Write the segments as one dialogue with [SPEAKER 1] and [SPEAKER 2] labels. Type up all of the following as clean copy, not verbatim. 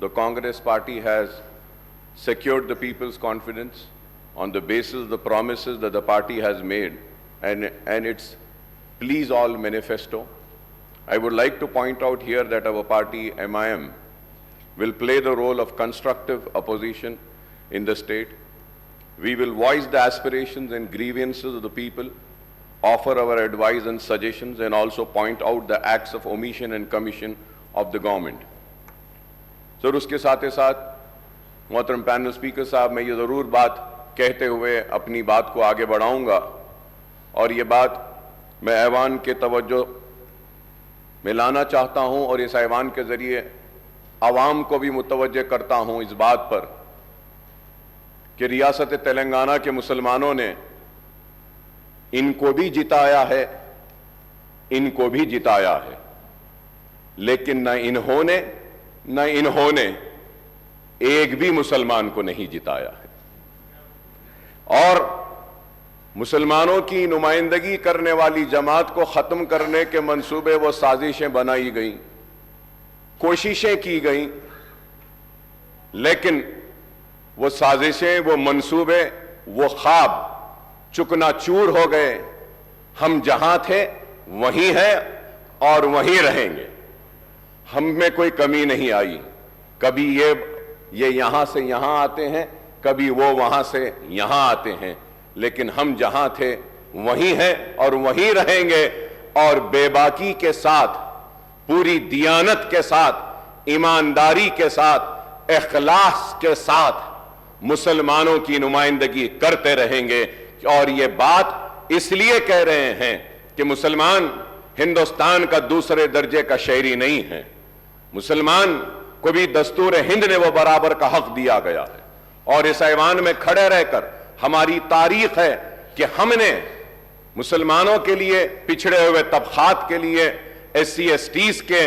[SPEAKER 1] the Congress party has secured the people's confidence on the basis of the promises that the party has made and its Please All manifesto. I would like to point out here that our party, MIM, will play the role of constructive opposition in the state. We will voice the aspirations and grievances of the people, offer our advice and suggestions, and also point out the acts of omission and commission of the government. Sir, उसके साथ ही साथ मोहतरम panel speaker साहब, मैं ये ज़रूर बात कहते हुए अपनी बात को आगे बढ़ाऊंगा, और ये बात मैं ऐवान के तवज्जो में लाना चाहता हूं और इस ऐवान के ज़रिए आवाम को भी मुतवज्जे करता हूं इस बात पर कि रियासत तेलंगाना के मुसलमानों ने इनको भी जिताया है, इनको भी जिताया है, लेकिन न इन्होंने एक भी मुसलमान को नहीं जिताया है। और मुसलमानों की नुमाइंदगी करने वाली जमात को ख़त्म करने के मंसूबे व साजिशें बनाई गई, कोशिशें की गई, लेकिन वो साजिशें, वो मंसूबे, वो ख्वाब चुकनाचूर हो गए। हम जहां थे वहीं हैं और वहीं रहेंगे। हम में कोई कमी नहीं आई। कभी ये यहां से यहां आते हैं, कभी वो वहां से यहां आते हैं, लेकिन हम जहां थे वहीं हैं और वहीं रहेंगे। और बेबाकी के साथ, पूरी दियानत के साथ, ईमानदारी के साथ, इखलास के साथ मुसलमानों की नुमाइंदगी करते रहेंगे। और ये बात इसलिए कह रहे हैं कि मुसलमान हिंदुस्तान का दूसरे दर्जे का शहरी नहीं है। मुसलमान को भी दस्तूर हिंद ने वो बराबर का हक दिया गया है। और इस ऐवान में खड़े रहकर हमारी तारीख है कि हमने मुसलमानों के लिए, पिछड़े हुए तबकात के लिए, SC STs के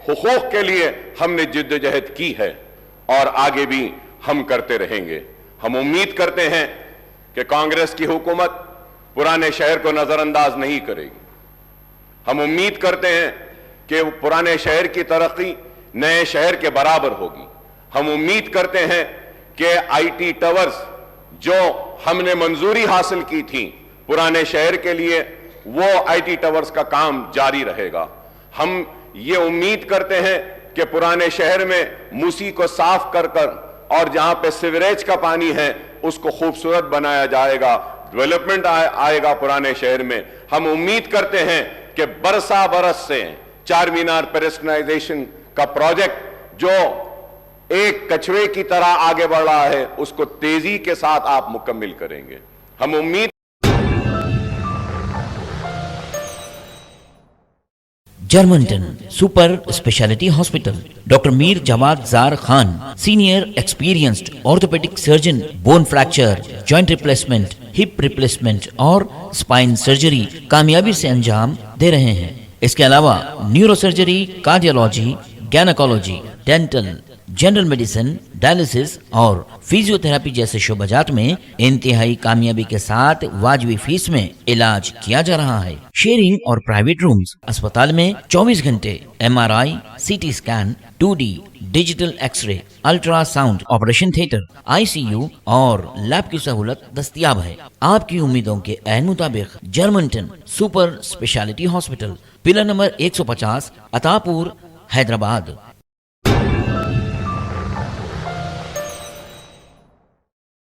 [SPEAKER 1] हुकूक के लिए हमने जिद्दोजहद की है और आगे भी हम करते रहेंगे। हम उम्मीद करते हैं कि कांग्रेस की हुकूमत पुराने शहर को नजरअंदाज नहीं करेगी। हम उम्मीद करते हैं कि पुराने शहर की तरक्की नए शहर के बराबर होगी। हम उम्मीद करते हैं कि IT टावर्स जो हमने मंजूरी हासिल की थी पुराने शहर के लिए, वो IT टावर्स का काम जारी रहेगा। हम ये उम्मीद करते हैं कि पुराने शहर में मूसी को साफ कर और जहां पे सीवरेज का पानी है उसको खूबसूरत बनाया जाएगा, डेवलपमेंट आएगा पुराने शहर में। हम उम्मीद करते हैं कि बरसा बरस से चार मीनार पेडेस्ट्रियनाइजेशन का प्रोजेक्ट जो एक कछुए की तरह आगे बढ़ रहा है, उसको तेजी के साथ आप मुकम्मिल करेंगे। हम उम्मीद
[SPEAKER 2] Germanton super speciality hospital, doctor Mir Jawad Jar Khan, senior experienced orthopaedic surgeon, bone fracture, joint replacement, hip replacement और स्पाइन सर्जरी कामयाबी से अंजाम दे रहे हैं। इसके अलावा neuro surgery, cardiology, gynaecology, dental, general medicine, dialysis और फिजियोथेरेपी जैसे शोबाजात में इंतहाई कामयाबी के साथ वाजिबी फीस में इलाज किया जा रहा है। शेयरिंग और प्राइवेट रूम्स, अस्पताल में 24 घंटे MRI, CT scan, 2D digital x-ray, ultrasound, operation theatre, ICU और लैब की सहूलत दस्तयाब है। आपकी उम्मीदों के ऐन मुताबिक Germanton super speciality hospital, pillar number 150, Attapur, Hyderabad.